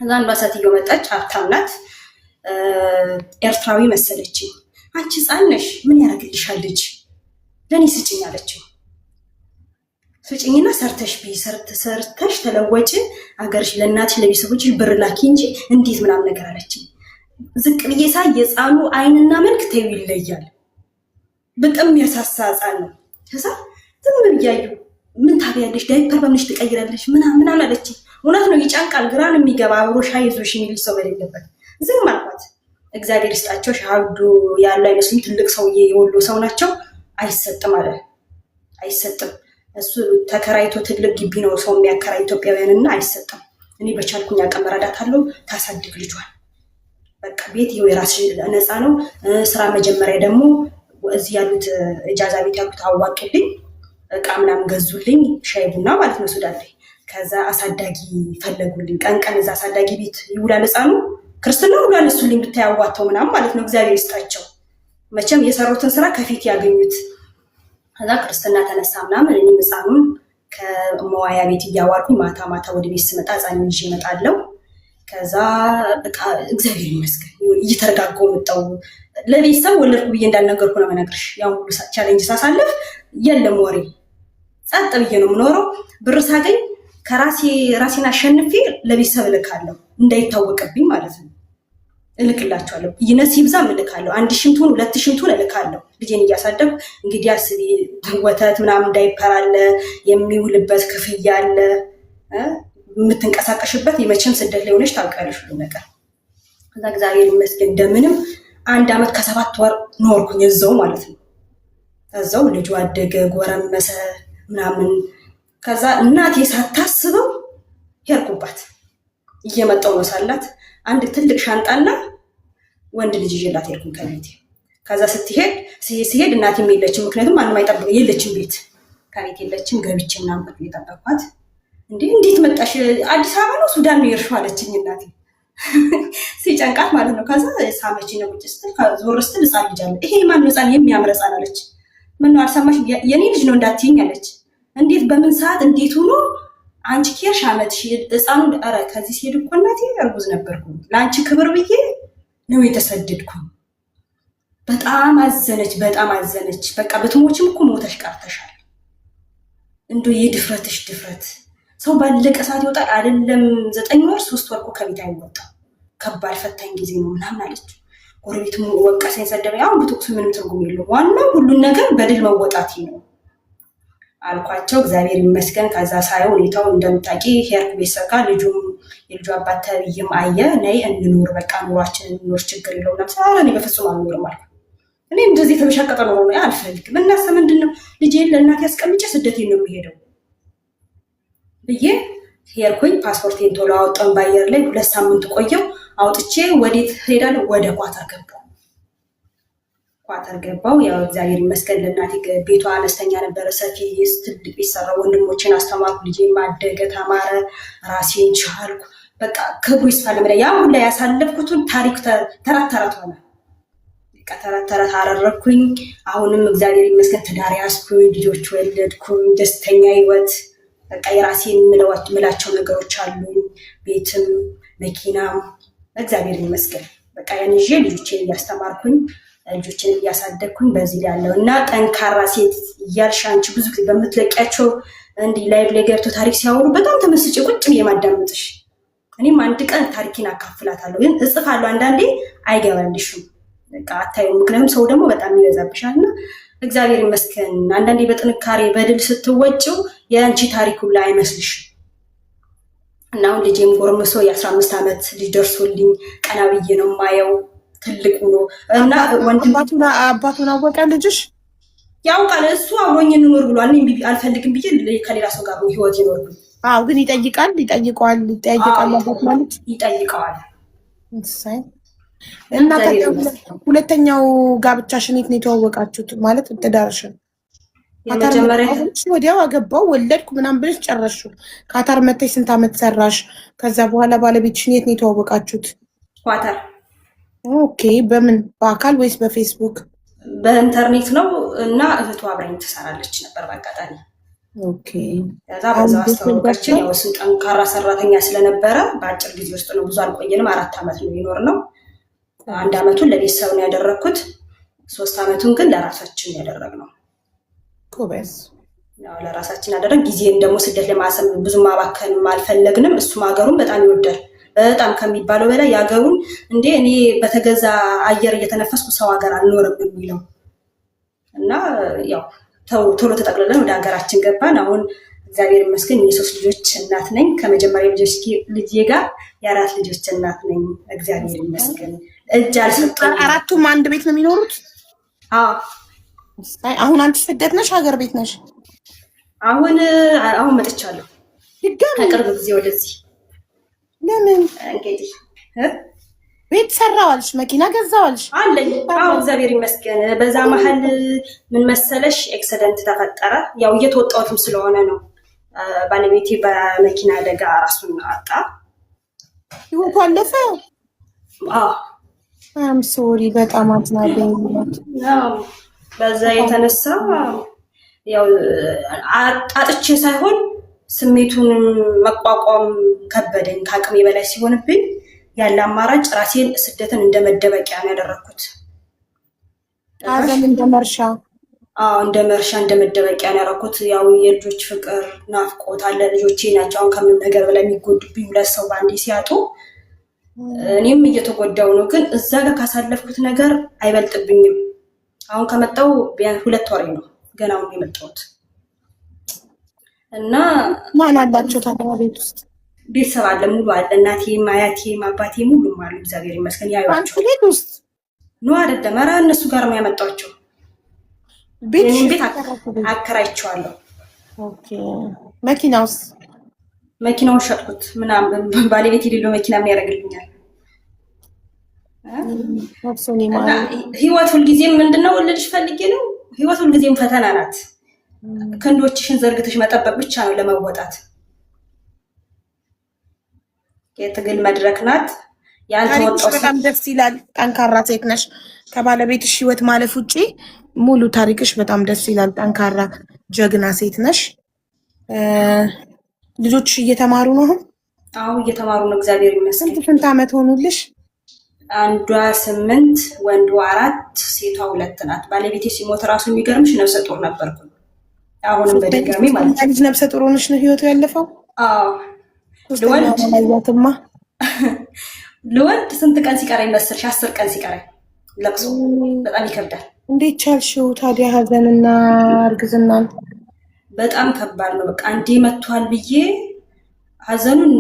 ከዛ አንዷ ሴትዮ መጣች፣ ሀብታም ናት፣ ኤርትራዊ መሰለችኝ። አንቺ ህፃን ነሽ ምን ያደርግልሻል ልጅ ለእኔ ስጭኝ አለችኝ። ስጭኝና ሰርተሽ ተለወጭ አገርሽ ለእናትሽ ለቤተሰቦችሽ ብር ላኪ እንጂ እንዴት ምናምን ነገር አለችኝ። ዝቅ ብዬ ሳይ የህፃኑ አይንና መልክ ተይው ይለያል። በጣም የሚያሳሳ ህፃን ነው። ከዛ ዝም ብያዩ ምን ታዲያለሽ ዳይፐር በምንሽ ትቀይራለሽ ምናምን አላለችኝ። እውነት ነው ይጫንቃል፣ ግራን የሚገባ አብሮ ሻይ ይዞሽ የሚል ሰው በሌለበት ዝም አልኳት። እግዚአብሔር ይስጣቸው ሻሃዱ ያሉ አይመስሉም። ትልቅ ሰውዬ የወሎ ሰው ናቸው። አይሰጥም አለ አይሰጥም። እሱ ተከራይቶ ትልቅ ግቢ ነው ሰው የሚያከራይ ኢትዮጵያውያንና አይሰጥም። እኔ በቻልኩኝ አቅም እረዳታለሁ። ታሳድግ ልጇን በቃ ቤት ይኸው የራስሽ ነፃ ነው። ስራ መጀመሪያ ደግሞ እዚህ ያሉት እጃዛ ቤት ያሉት አዋቅልኝ እቃ ምናምን ገዙልኝ፣ ሻይ ቡና ማለት ነው ሱዳን ላይ። ከዛ አሳዳጊ ፈለጉልኝ። ቀን እዛ አሳዳጊ ቤት ይውላል ህፃኑ። ክርስትና ሁሉ አነሱልኝ ብታያዋተው ምናምን ማለት ነው። እግዚአብሔር ይስጣቸው መቼም የሰሩትን ስራ ከፊት ያገኙት። ከዛ ክርስትና ተነሳ ምናምን እኔ ህፃኑን ከመዋያ ቤት እያዋልኩኝ ማታ ወደ ቤት ስመጣ ህፃን ይዤ እመጣለሁ። ከዛ በቃ እግዚአብሔር ይመስገን እየተረጋጋሁ መጣሁ። ለቤተሰብ ወለድኩ ብዬ እንዳልነገርኩ ነው መነግርሽ። ያው ሁሉ ቻሌንጅ ሳሳለፍ የለም ወሬ ጸጥ ብዬ ነው የምኖረው። ብር ሳገኝ ራሴን አሸንፌ ለቤተሰብ እልካለሁ እንዳይታወቅብኝ ማለት ነው። እልክላቸዋለሁ ይነስ ይብዛም እልካለሁ። 1000 ትሁን 2000 ትሁን እልካለሁ። ልጄን እያሳደግኩ እንግዲህ አስቢ ወተት ምናምን ዳይፐር አለ፣ የሚውልበት ክፍያ አለ፣ የምትንቀሳቀሽበት የመቼም ስደት ላይ ሆነሽ ታውቂያለሽ ሁሉ ነገር። ከዛ እግዚአብሔር ይመስገን እንደምንም 1 ዓመት ከ7 ወር ኖርኩኝ እዛው ማለት ነው። እዛው ልጁ አደገ ጎረመሰ ምናምን። ከዛ እናቴ ሳታስበው ሄድኩባት እየመጣው ነው ሳላት አንድ ትልቅ ሻንጣና ወንድ ልጅ ይዤላት ሄድኩኝ ከቤቴ። ከዛ ሲሄድ እናቴም የለችም፣ ምክንያቱም ማንም አይጠብቅ የለችም፣ ቤት ከቤት የለችም። ገብቼ ምናምን ቁጭ እየጠበቅኳት እንዴት መጣሽ? አዲስ አበባ ነው ሱዳን ነው የሄድሽው አለችኝ እናቴ ሲጨንቃት ማለት ነው። ከዛ ሳመችኝ ነው ቁጭ ስትል ዞር ስትል ህፃን ልጅ አለ። ይሄ ማን ህፃን? የሚያምር ህፃን አለች። ምነው አልሰማሽም? የኔ ልጅ ነው እንዳትይኝ አለች። እንዴት በምን ሰዓት እንዴት ሆኖ አንቺ ኬርሽ አመት ህፃኑ? ኧረ ከዚህ ሲሄድ እኮ እናቴ እርጉዝ ነበርኩ። ለአንቺ ክብር ብዬ ነው የተሰደድኩ። በጣም አዘነች። በቃ በትሞችም እኮ ሞተሽ ቀርተሻል። እንደው የድፍረትሽ ድፍረት ሰው ባለቀ ሰዓት ይወጣል አይደለም? 9 ወር 3 ወር እኮ ከቤት አይወጣም። ከባድ ፈታኝ ጊዜ ነው ምናምን አለች። ጎረቤትም ወቀሰኝ፣ ሰደበኝ። አሁን ብትወቅሱ ምንም ትርጉም የለውም። ዋናው ሁሉን ነገር በድል መወጣት ነው አልኳቸው። እግዚአብሔር ይመስገን። ከዛ ሳየው ሁኔታው እንደምታውቂ ሄድኩ ቤተሰብ ጋር። የልጁ አባት ተብዬም አየ ነይ እንኑር፣ በቃ ኑሯችንን እንኖር፣ ችግር የለውም። ለምሳሌ እኔ በፍጹም አልኖርም አልኩ። እኔ እንደዚህ ተበሻቀጠ ነው አልፈልግም። እናሰ ምንድነው ልጄን ለእናቴ አስቀምጬ ስደቴን ነው የሚሄደው ብዬ ሄድኩኝ። ፓስፖርቴን ቶሎ አወጣን። በአየር ላይ 2 ሳምንት ቆየው። አውጥቼ ወዴት ሄዳለሁ? ወደ ኳታር ገባው። ያው እግዚአብሔር ይመስገን ለእናቴ ቤቷ አነስተኛ ነበረ፣ ሰፊ ትልቅ ቢሰራ ወንድሞቼን አስተማርኩ። ልጄን ማደገ፣ ተማረ፣ ራሴን ቻልኩ። በቃ ክብሩ ይስፋ ለምለ ያ ሁላ ያሳለፍኩትን ታሪክ ተረት ሆነ። በቃ ተረት አረረኩኝ። አሁንም እግዚአብሔር ይመስገን ትዳር ያዝኩኝ፣ ልጆች ወለድኩኝ፣ ደስተኛ ህይወት። በቃ የራሴን ምላቸው ነገሮች አሉኝ፣ ቤትም መኪናም እግዚአብሔር ይመስገን። በቃ ያን ይዤ ልጆቼን እያስተማርኩኝ ልጆችን እያሳደግኩኝ በዚህ ላይ ያለው እና ጠንካራ ሴት እያልሽ አንቺ ብዙ ጊዜ በምትለቂያቸው እንዲህ ላይቭ ላይ ገብቶ ታሪክ ሲያወሩ በጣም ተመስጬ ቁጭ ብዬ ማዳመጥሽ። እኔም አንድ ቀን ታሪኬን አካፍላታለሁ፣ ግን እጽፋለሁ። አንዳንዴ አይገባልሽም፣ በቃ አታዩም። ምክንያቱም ሰው ደግሞ በጣም ይበዛብሻል እና እግዚአብሔር ይመስገን አንዳንዴ በጥንካሬ በድል ስትወጪው የአንቺ ታሪክ ሁላ አይመስልሽም። እና አሁን ልጄም ጎርምሶ የ15 ዓመት ልጅ ደርሶልኝ ቀና ብዬ ነው የማየው። ትልቁ ነው እና አባቱን አወቀ ልጅሽ? ያውቃል። እሱ አብሮኝ እንኖር ብሏል። እኔ አልፈልግም ብዬ ከሌላ ሰው ጋር ህይወት ይኖርብኝ። አዎ፣ ግን ይጠይቃል አባት ማለት ይጠይቀዋል። እና ሁለተኛው ጋብቻሽን የት ነው የተዋወቃችሁት? ማለት ትዳርሽን የመጀመሪያ ወዲያው አገባው ወለድኩ ምናምን ብለሽ ጨረስሽው። ካታር መተሽ ስንት ዓመት ሰራሽ? ከዛ በኋላ ባለቤትሽን የት ነው የተዋወቃችሁት? ኳታር። ኦኬ። በምን በአካል ወይስ በፌስቡክ? በኢንተርኔት ነው። እና እህቱ አብራኝ ትሰራለች ነበር በአጋጣሚ። ኦኬ። ከዛ በዛው አስተዋወቀችን። ያው እሱ ጠንካራ ሰራተኛ ስለነበረ በአጭር ጊዜ ውስጥ ነው፣ ብዙ አልቆየንም። 4 ዓመት ነው ይኖር ነው። 1 ዓመቱን ለቤተሰብ ነው ያደረኩት፣ 3 ዓመቱን ግን ለራሳችን ያደረግነው። ጎበዝ። ያው ለራሳችን አደረግ። ጊዜን ደግሞ ስደት ለማሰብ ብዙ ማባከን አልፈለግንም። እሱም ሀገሩን በጣም ይወዳል፣ በጣም ከሚባለው በላይ የሀገሩን። እንዴ እኔ በተገዛ አየር እየተነፈስኩ ሰው ሀገር አልኖርም የሚለው እና ያው ቶሎ ተጠቅልለን ወደ ሀገራችን ገባን። አሁን እግዚአብሔር ይመስገን የ3 ልጆች እናት ነኝ። ከመጀመሪያ ልጄ ጋር የ4 ልጆች እናት ነኝ። እግዚአብሔር ይመስገን። እጅ አልሰጠኝም። 4ቱም አንድ ቤት ነው የሚኖሩት? አዎ። አሁን አንቺ ስደት ነሽ ሀገር ቤት ነሽ? አሁን መጥቻለሁ ድጋሚ ከቅርብ ጊዜ ወደዚህ። ለምን? እንግዲህ ቤት ሰራዋልሽ? መኪና ገዛዋልሽ? አለኝ። አዎ እግዚአብሔር ይመስገን። በዛ መሀል ምን መሰለሽ ኤክሲደንት ተፈጠረ። ያው እየተወጣሁትም ስለሆነ ነው። ባለቤቴ በመኪና አደጋ ራሱን አጣ፣ ህይወቱ አለፈ። አም ሶሪ፣ በጣም አዝናለሁ። በዛ የተነሳ ያው አጥቼ ሳይሆን ስሜቱን መቋቋም ከበደኝ። ከአቅሜ በላይ ሲሆንብኝ ያለ አማራጭ ራሴን ስደትን እንደ መደበቂያ ነው ያደረኩት። ሀዘን እንደ መርሻ እንደ መደበቂያ ነው ያደረኩት። ያው የልጆች ፍቅር ናፍቆት አለ። ልጆቼ ናቸው አሁን ከምንም ነገር በላይ የሚጎዱብኝ። 2 ሰው በአንዴ ሲያጡ እኔም እየተጎዳው ነው። ግን እዛ ጋር ካሳለፍኩት ነገር አይበልጥብኝም። አሁን ከመጣው ቢያንስ 2 ወሬ ነው ገና አሁን የመጣሁት። እና ማን አላቸው ታዲያ ቤት ውስጥ? ቤተሰብ አለ፣ ሙሉ አለ። እናቴም አያቴም አባቴም ሁሉም አሉ። እግዚአብሔር ይመስገን። ያዩዋቸው ቤት ውስጥ ነው አይደለም? ኧረ እነሱ ጋር ነው ያመጣቸው። ቤት አከራይቼዋለሁ። ኦኬ። መኪናውስ? መኪናውን ሸጥኩት። ምናምን ባለቤት የሌለው መኪና ምን ያደርግልኛል? ህይወት ሁልጊዜም ምንድነው ልልሽ ፈልጌ ነው፣ ህይወት ሁልጊዜም ፈተና ናት። ክንዶችሽን ዘርግተሽ መጠበቅ ብቻ ነው ለመወጣት። የትግል መድረክ ናት። ያልተወጣው በጣም ደስ ይላል። ጠንካራ ሴት ነሽ። ከባለቤትሽ ህይወት ማለፍ ውጪ ሙሉ ታሪክሽ በጣም ደስ ይላል። ጠንካራ ጀግና ሴት ነሽ። ልጆችሽ እየተማሩ ነው አሁን? አዎ እየተማሩ ነው። እግዚአብሔር ይመስገን። ስንት ዓመት ሆኑልሽ? አንዷ 8 ወንዱ 4 ሴቷ 2 ናት። ባለቤቴ ሲሞት ራሱ የሚገርምሽ ነፍሰ ጡር ነበርኩ። አሁንም በድጋሚ ማለት ነው። ልጅ ነፍሰ ጡር ሆነሽ ነው ህይወቱ ያለፈው? አዎ። ልወልድ ስንት ቀን ሲቀረኝ መሰልሽ? 10 ቀን ሲቀረኝ ለቅሶ። በጣም ይከብዳል። እንዴት ቻልሽው ታዲያ ሀዘንና እርግዝና? በጣም ከባድ ነው። በቃ አንዴ መጥቷል ብዬ ሀዘኑን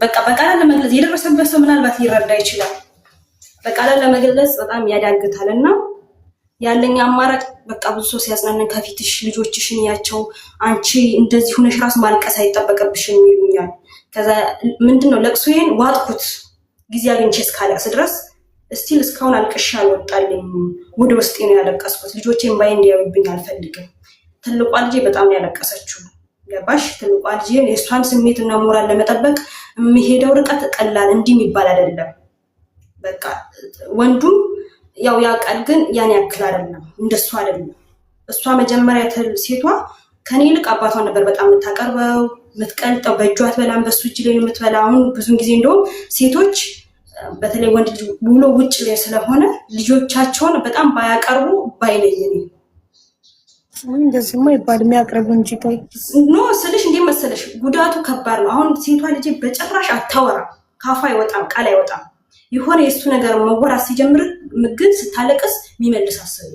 በቃ በቃል ለመግለጽ የደረሰበት ሰው ምናልባት ሊረዳ ይችላል። በቃል ለመግለጽ በጣም ያዳግታልና ያለኝ አማራጭ በቃ ብዙ ሰው ሲያጽናናኝ ከፊትሽ ልጆችሽን ያቸው አንቺ እንደዚህ ሆነሽ ራስ ማልቀስ አይጠበቅብሽም ይሉኛል። ከዛ ምንድነው ለቅሶዬን ዋጥኩት ጊዜ አግኝቼ እስካለቅስ ድረስ እስቲል እስካሁን አልቅሼ አልወጣልኝ። ወደ ውስጤ ነው ያለቀስኩት። ልጆቼን ባይ እንዲያዩብኝ አልፈልግም። ትልቋ ልጄ በጣም ያለቀሰችው ገባሽ? ትልቋ ልጄ የእሷን ስሜትና ሞራል ለመጠበቅ የሚሄደው ርቀት ቀላል እንዲህ የሚባል አይደለም። በቃ ወንዱም ያው ያውቃል፣ ግን ያን ያክል አይደለም፣ እንደሷ አይደለም። እሷ መጀመሪያ ሴቷ ከኔ ይልቅ አባቷን ነበር በጣም የምታቀርበው የምትቀልጠው። በእጇ አትበላም፣ በሱ እጅ ላይ የምትበላ። አሁን ብዙን ጊዜ እንደውም ሴቶች በተለይ ወንድ ልጅ ውሎ ውጭ ላይ ስለሆነ ልጆቻቸውን በጣም ባያቀርቡ ባይለኝ እኔ እንደዚህማ ይባል የሚያቀርቡ እንጂ ኖ ስልሽ እንዴ መሰለሽ ጉዳቱ ከባድ ነው። አሁን ሴቷ ልጅ በጭራሽ አታወራም፣ ካፏ አይወጣም፣ ቃል አይወጣም። የሆነ የሱ ነገር መወራት ሲጀምር ምግብ ስታለቅስ የሚመልስ አሰብ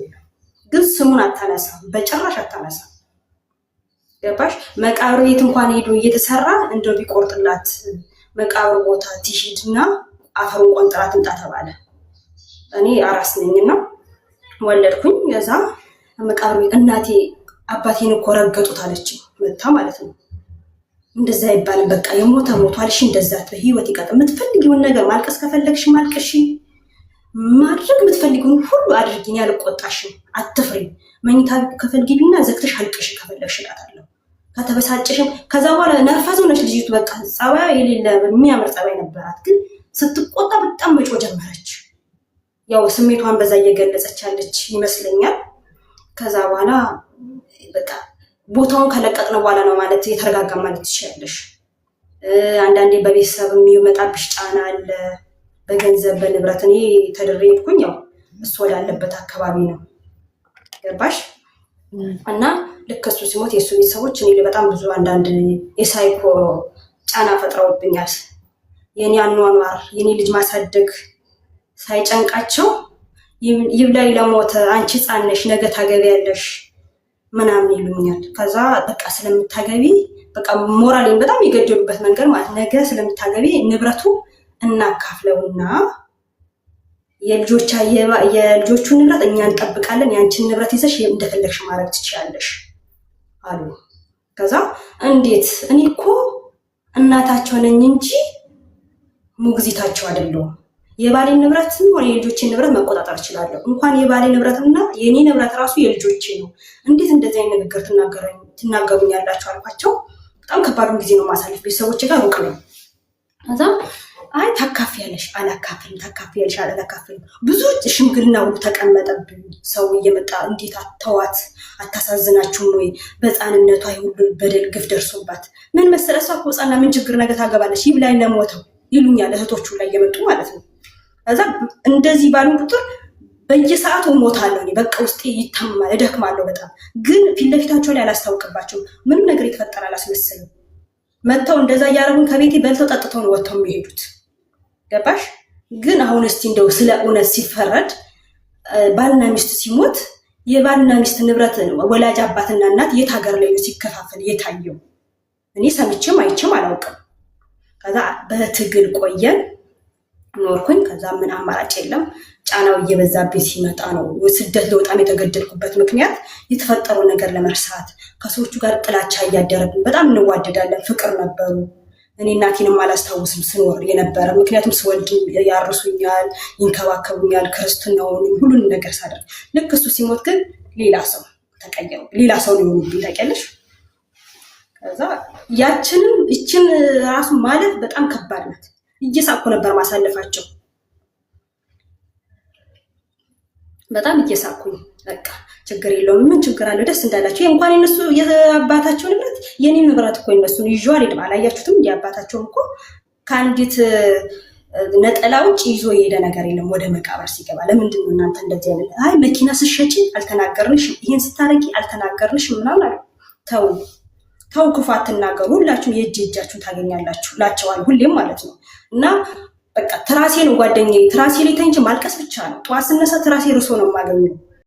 ግን ስሙን አታነሳም፣ በጭራሽ አታነሳም። ገባሽ? መቃብር ቤት እንኳን ሄዶ እየተሰራ እንደው ቢቆርጥላት መቃብር ቦታ ትሂድና አፈሩን ቆንጥራ ትምጣ ተባለ። እኔ አራስ ነኝና ወለድኩኝ። ከዛ መቃብር ቤት እናቴ አባቴን እኮ ረገጡት አለችኝ መታ ማለት ነው። እንደዛ ይባላል። በቃ የሞተ ሞቷል። እሺ እንደዛ በህይወት ይቀጥ የምትፈልጊውን ነገር ማልቀስ ከፈለግሽ ማልቀሽ፣ ማድረግ የምትፈልጊውን ሁሉ አድርጊኝ፣ አልቆጣሽም፣ አትፍሪ። መኝታ ክፍል ግቢና ዘግተሽ አልቅሽ ከፈለግሽ እላታለሁ። ከተበሳጨሽም ከዛ በኋላ ነርፋዝ ሆነች ልጅቱ። በቃ ጸባይ የሌለ የሚያምር ጸባይ ነበራት፣ ግን ስትቆጣ በጣም መጮ ጀመረች። ያው ስሜቷን በዛ እየገለጸች ያለች ይመስለኛል። ከዛ በኋላ በቃ ቦታውን ከለቀቅነው በኋላ ነው ማለት የተረጋጋ ማለት ትችያለሽ። አንዳንዴ በቤተሰብ የሚመጣብሽ ጫና አለ፣ በገንዘብ በንብረት። እኔ ተድሬ ሄድኩኝ፣ ያው እሱ ወዳለበት አካባቢ ነው ገባሽ? እና ልክ እሱ ሲሞት የእሱ ቤተሰቦች እኔ በጣም ብዙ አንዳንድ የሳይኮ ጫና ፈጥረውብኛል። የኔ አኗኗር የኔ ልጅ ማሳደግ ሳይጨንቃቸው ይብላይ ለሞተ አንቺ ሕፃን ነሽ ነገ ታገቢያለሽ ምናምን ይሉኛል። ከዛ በቃ ስለምታገቢ በቃ ሞራሌን በጣም የገደሉበት መንገድ ማለት ነገ ስለምታገቢ ንብረቱ እናካፍለውና የልጆቹን ንብረት እኛ እንጠብቃለን፣ ያንቺን ንብረት ይዘሽ እንደፈለግሽ ማድረግ ትችያለሽ አሉ። ከዛ እንዴት? እኔ እኮ እናታቸው ነኝ እንጂ ሙግዚታቸው አይደለሁም። የባሌን ንብረትም ሆነ የልጆቼን ንብረት መቆጣጠር እችላለሁ። እንኳን የባሌ ንብረትና የኔ ንብረት ራሱ የልጆቼ ነው። እንዴት እንደዚህ አይነት ንግግር ትናገሩኛላችሁ አልኳቸው። በጣም ከባዱን ጊዜ ነው ማሳለፍ። ቤተሰቦቼ ጋር ሩቅ ነው። ከዛ አይ ታካፊያለሽ፣ አላካፍልም፣ ታካፊያለሽ፣ አላካፍልም። ብዙ ሽምግልና ሁሉ ተቀመጠብኝ። ሰው እየመጣ እንዴት አተዋት አታሳዝናችሁም ወይ? በሕፃንነቷ ሁሉ በደል ግፍ ደርሶባት ምን መሰለ እሷ እኮ ሕፃና ምን ችግር ነገ ታገባለች ይብላኝ ለሞተው ይሉኛል እህቶቹ ላይ እየመጡ ማለት ነው። ከዛ እንደዚህ ባሉ ቁጥር በየሰዓቱ ሞታለሁ እኔ በቃ ውስጤ ይታመማል፣ እደክማለሁ በጣም። ግን ፊት ለፊታቸው ላይ አላስታውቅባቸውም። ምንም ነገር የተፈጠረ አላስመስልም። መጥተው እንደዛ እያደረጉን ከቤቴ በልተው ጠጥተው ነው ወጥተው የሚሄዱት። ገባሽ? ግን አሁን እስቲ እንደው ስለ እውነት ሲፈረድ ባልና ሚስት ሲሞት የባልና ሚስት ንብረት ወላጅ አባትና እናት የት ሀገር ላይ ነው ሲከፋፈል የታየው? እኔ ሰምቼም አይቼም አላውቅም። ከዛ በትግል ቆየን ኖርኩኝ። ከዛ ምን አማራጭ የለም፣ ጫናው እየበዛብኝ ሲመጣ ነው ስደት ለወጣም የተገደልኩበት ምክንያት የተፈጠረው ነገር ለመርሳት። ከሰዎቹ ጋር ጥላቻ እያደረብን በጣም እንዋደዳለን፣ ፍቅር ነበሩ። እኔ እናቴንም አላስታውስም ስኖር የነበረ፣ ምክንያቱም ስወልድ ያርሱኛል፣ ይንከባከቡኛል፣ ክርስትናውን ሁሉንም ነገር ሳደርግ። ልክ እሱ ሲሞት ግን ሌላ ሰው ተቀየሩ፣ ሌላ ሰው ነው የሆኑብኝ ታውቂያለሽ። ከዛ ይችን ራሱ ማለት በጣም ከባድ ናት። እየሳኩ ነበር ማሳለፋቸው፣ በጣም እየሳኩኝ በቃ ችግር የለውም ምን ችግር አለው ደስ እንዳላቸው። እንኳን የነሱ የአባታቸው ንብረት የኔ ንብረት እኮ እነሱ ይዤው አልሄድም። አላያችሁትም? የአባታቸው እኮ ከአንዲት ነጠላ ውጭ ይዞ የሄደ ነገር የለም ወደ መቃብር ሲገባ። ለምንድን ነው እናንተ እንደዚህ አይነት? አይ መኪና ስሸጪ አልተናገርንሽም፣ ይሄን ስታረጊ አልተናገርንሽም ምናምን አሉ። ተው ክፉ አትናገሩ፣ ሁላችሁም የእጃችሁን ታገኛላችሁ ላቸዋል ሁሌም ማለት ነው። እና በቃ ትራሴ ነው ጓደኛዬ፣ ትራሴ ላይ ተኝቼ ማልቀስ ብቻ ነው። ጠዋት ስነሳ ትራሴ ርሶ ነው የማገኘው።